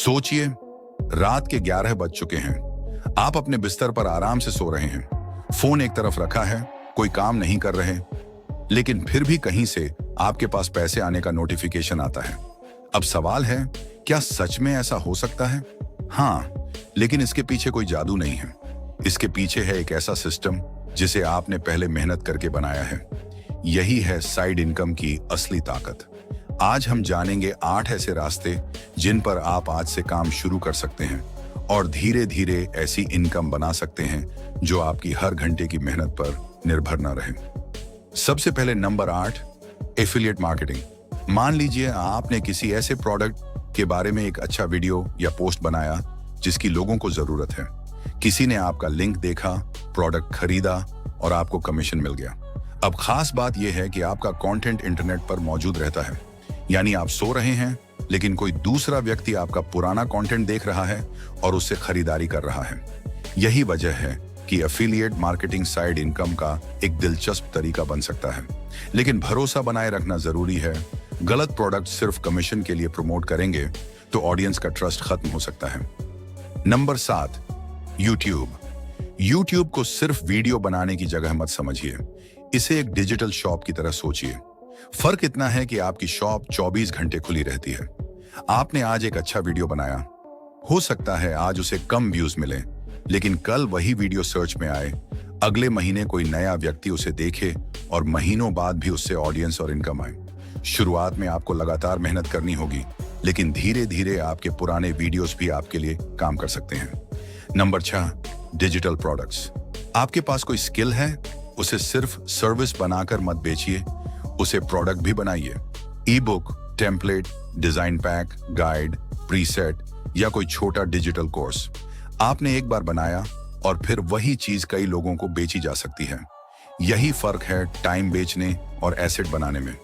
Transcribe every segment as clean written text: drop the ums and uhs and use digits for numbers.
सोचिए, रात के 11 बज चुके हैं। आप अपने बिस्तर पर आराम से सो रहे हैं। फोन एक तरफ रखा है, कोई काम नहीं कर रहे, लेकिन फिर भी कहीं से आपके पास पैसे आने का नोटिफिकेशन आता है। अब सवाल है, क्या सच में ऐसा हो सकता है? हाँ, लेकिन इसके पीछे कोई जादू नहीं है। इसके पीछे है एक ऐसा सिस्टम जिसे आपने पहले मेहनत करके बनाया है। यही है साइड इनकम की असली ताकत। आज हम जानेंगे 8 ऐसे रास्ते जिन पर आप आज से काम शुरू कर सकते हैं और धीरे धीरे ऐसी इनकम बना सकते हैं जो आपकी हर घंटे की मेहनत पर निर्भर न रहे। सबसे पहले नंबर 8, एफिलिएट मार्केटिंग। मान लीजिए आपने किसी ऐसे प्रोडक्ट के बारे में एक अच्छा वीडियो या पोस्ट बनाया जिसकी लोगों को जरूरत है। किसी ने आपका लिंक देखा, प्रोडक्ट खरीदा और आपको कमीशन मिल गया। अब खास बात यह है कि आपका कंटेंट इंटरनेट पर मौजूद रहता है, यानी आप सो रहे हैं लेकिन कोई दूसरा व्यक्ति आपका पुराना कंटेंट देख रहा है और उससे खरीदारी कर रहा है। यही वजह है कि एफिलिएट मार्केटिंग साइड इनकम का एक दिलचस्प तरीका बन सकता है, लेकिन भरोसा बनाए रखना जरूरी है। गलत प्रोडक्ट सिर्फ कमीशन के लिए प्रमोट करेंगे तो ऑडियंस का ट्रस्ट खत्म हो सकता है। नंबर 7, यूट्यूब को सिर्फ वीडियो बनाने की जगह मत समझिए, इसे एक डिजिटल शॉप की तरह सोचिए। फर्क इतना है कि आपकी शॉप 24 घंटे खुली रहती है। आपने आज एक अच्छा वीडियो बनाया, हो सकता है आज उसे कम व्यूज मिले, लेकिन कल वही वीडियो सर्च में आए, अगले महीने कोई नया व्यक्ति उसे देखे और महीनों बाद भी उससे ऑडियंस और इनकम आए। शुरुआत में आपको लगातार मेहनत करनी होगी, लेकिन धीरे धीरे आपके पुराने वीडियोस भी आपके लिए काम कर सकते हैं। Number 6, digital products. आपके पास कोई स्किल है, उसे सिर्फ सर्विस बनाकर मत बेचिए, उसे प्रोडक्ट भी बनाइए। ई book, template, design pack, guide, preset या कोई छोटा डिजिटल कोर्स आपने एक बार बनाया और फिर वही चीज कई लोगों को बेची जा सकती है। यही फर्क है टाइम बेचने और एसेट बनाने में।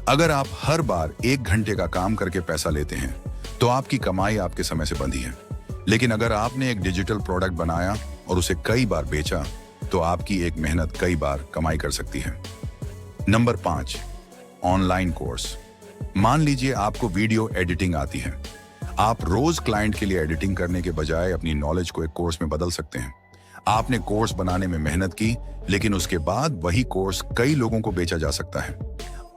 अगर आप हर बार 1 घंटे का काम करके पैसा लेते हैं तो आपकी कमाई आपके समय से बंधी है, लेकिन अगर आपने एक डिजिटल प्रोडक्ट बनाया और उसे कई बार बेचा तो आपकी एक मेहनत कई बार कमाई कर सकती है। Number 5, online course. मान लीजिए आपको वीडियो एडिटिंग आती है। आप रोज क्लाइंट के लिए एडिटिंग करने के बजाय अपनी नॉलेज को एक कोर्स में बदल सकते हैं। आपने कोर्स बनाने में मेहनत की, लेकिन उसके बाद वही कोर्स कई लोगों को बेचा जा सकता है।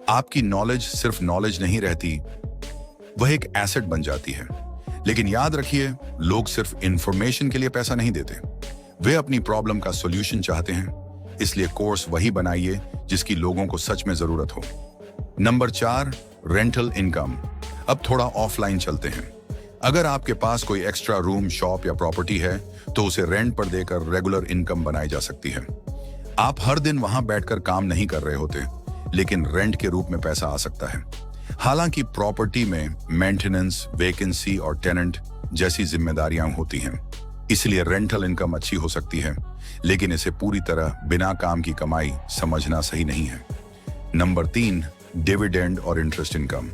आपकी नॉलेज सिर्फ नॉलेज नहीं रहती, वह एक एसेट बन जाती है। लेकिन याद रखिए, लोग सिर्फ इंफॉर्मेशन के लिए पैसा नहीं देते, वे अपनी प्रॉब्लम का सॉल्यूशन चाहते हैं। इसलिए कोर्स वही बनाइए जिसकी लोगों को सच में जरूरत हो। Number 4, rental income. अब थोड़ा ऑफलाइन चलते हैं। अगर आपके पास कोई एक्स्ट्रा रूम, शॉप या प्रॉपर्टी है तो उसे रेंट पर देकर रेगुलर इनकम बनाई जा सकती है। आप हर दिन वहां बैठकर काम नहीं कर रहे होते, लेकिन रेंट के रूप में पैसा आ सकता है। हालांकि प्रॉपर्टी में मेंटेनेंस, वैकेंसी और टेनेंट जैसी जिम्मेदारियां होती हैं, इसलिए रेंटल इनकम अच्छी हो सकती है, लेकिन इसे पूरी तरह बिना काम की कमाई समझना सही नहीं है। नंबर 3, डिविडेंड और इंटरेस्ट इनकम।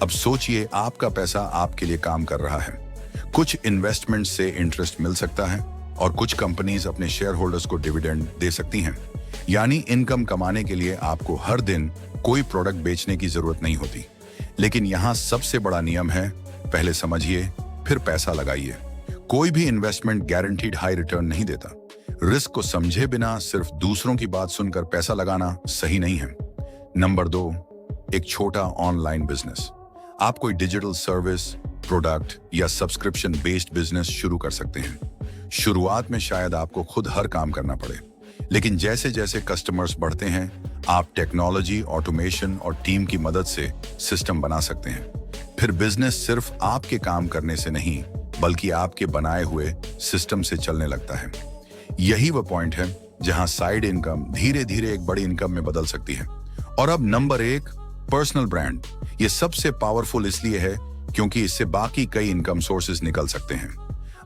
अब सोचिए, आपका पैसा आपके लिए काम कर रहा है। कुछ इन्वेस्टमेंट से इंटरेस्ट मिल सकता है और कुछ कंपनीज अपने शेयर होल्डर्स को डिविडेंड दे सकती हैं। यानी इनकम कमाने के लिए आपको हर दिन कोई प्रोडक्ट बेचने की जरूरत नहीं होती। लेकिन यहाँ सबसे बड़ा नियम है, पहले समझिए फिर पैसा लगाइए। कोई भी इन्वेस्टमेंट गारंटीड हाई रिटर्न नहीं देता। रिस्क को समझे बिना सिर्फ दूसरों की बात सुनकर पैसा लगाना सही नहीं है। नंबर 2, एक छोटा ऑनलाइन बिजनेस। आप कोई डिजिटल सर्विस, प्रोडक्ट या सब्सक्रिप्शन बेस्ड बिजनेस शुरू कर सकते हैं। शुरुआत में शायद आपको खुद हर काम करना पड़े, लेकिन जैसे जैसे कस्टमर्स बढ़ते हैं, आप टेक्नोलॉजी, ऑटोमेशन और टीम की मदद से सिस्टम बना सकते हैं। फिर बिजनेस सिर्फ आपके काम करने से नहीं, बल्कि आपके बनाए हुए सिस्टम से चलने लगता है। यही वो पॉइंट है जहां साइड इनकम धीरे धीरे एक बड़ी इनकम में बदल सकती है। और अब नंबर 1, पर्सनल ब्रांड। ये सबसे पावरफुल इसलिए है क्योंकि इससे बाकी कई इनकम सोर्सेज निकल सकते हैं।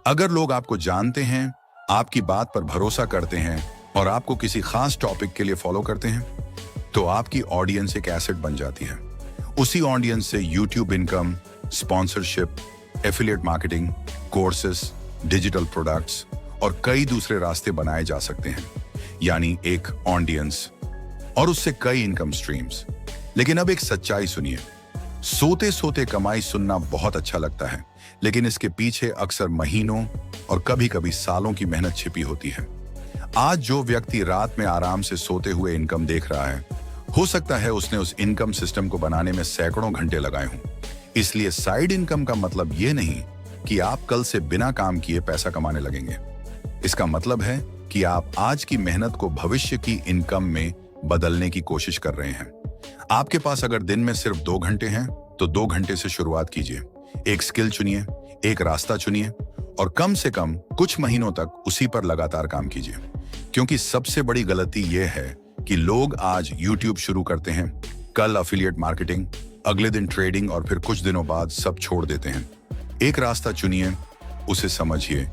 अगर लोग आपको जानते हैं, आपकी बात पर भरोसा करते हैं और आपको किसी खास टॉपिक के लिए फॉलो करते हैं, तो आपकी ऑडियंस एक एसेट बन जाती है। उसी ऑडियंस से YouTube income, sponsorship, affiliate marketing, courses, digital products और कई दूसरे रास्ते बनाए जा सकते हैं। यानी एक ऑडियंस और उससे कई इनकम स्ट्रीम्स। लेकिन अब एक सच्चाई सुनिए, सोते सोते कमाई सुनना बहुत अच्छा लगता है, लेकिन इसके पीछे अक्सर महीनों और कभी-कभी सालों की मेहनत छिपी होती है। आज जो व्यक्ति रात में आराम से सोते हुए इनकम देख रहा है, हो सकता है उसने उस इनकम सिस्टम को बनाने में सैकड़ों घंटे लगाए हों। इसलिए साइड इनकम का मतलब ये नहीं कि आप कल से बिना काम किए पैसा कमाने लगेंगे। इसका मतलब है कि आप आज की मेहनत को भविष्य की इनकम में बदलने की कोशिश कर रहे हैं। आपके पास अगर दिन में सिर्फ 2 घंटे हैं, तो 2 घंटे से शुरुआत कीजिए। एक स्किल चुनिए, एक रास्ता चुनिए और कम से कम कुछ महीनों तक उसी पर लगातार काम कीजिए। क्योंकि सबसे बड़ी गलती यह है कि लोग आज YouTube शुरू करते हैं, कल अफिलिएट मार्केटिंग, अगले दिन ट्रेडिंग और फिर कुछ दिनों बाद सब छोड़ देते हैं। एक रास्ता चुनिए, उसे समझिए,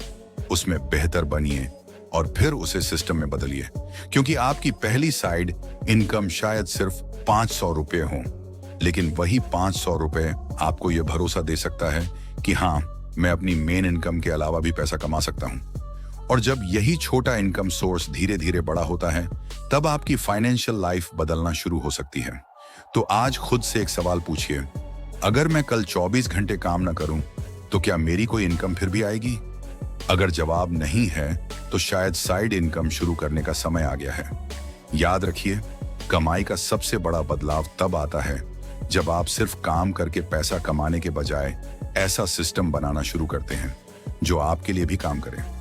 उसमें बेहतर बनिए और फिर उसे सिस्टम में बदलिए। क्योंकि आपकी पहली साइड इनकम शायद सिर्फ 500 रुपए हो, लेकिन वही 500 रुपए आपको यह भरोसा दे सकता है कि हाँ, मैं अपनी मेन इनकम के अलावा भी पैसा कमा सकता हूँ। और जब यही छोटा इनकम सोर्स धीरे धीरे बड़ा होता है, तब आपकी फाइनेंशियल लाइफ बदलना शुरू हो सकती है। तो आज खुद से एक सवाल पूछिए, अगर मैं कल 24 घंटे काम न करूं, तो क्या मेरी कोई इनकम फिर भी आएगी? अगर जवाब नहीं है, तो शायद साइड इनकम शुरू करने का समय आ गया है। याद रखिए, कमाई का सबसे बड़ा बदलाव तब आता है जब आप सिर्फ काम करके पैसा कमाने के बजाय ऐसा सिस्टम बनाना शुरू करते हैं जो आपके लिए भी काम करे।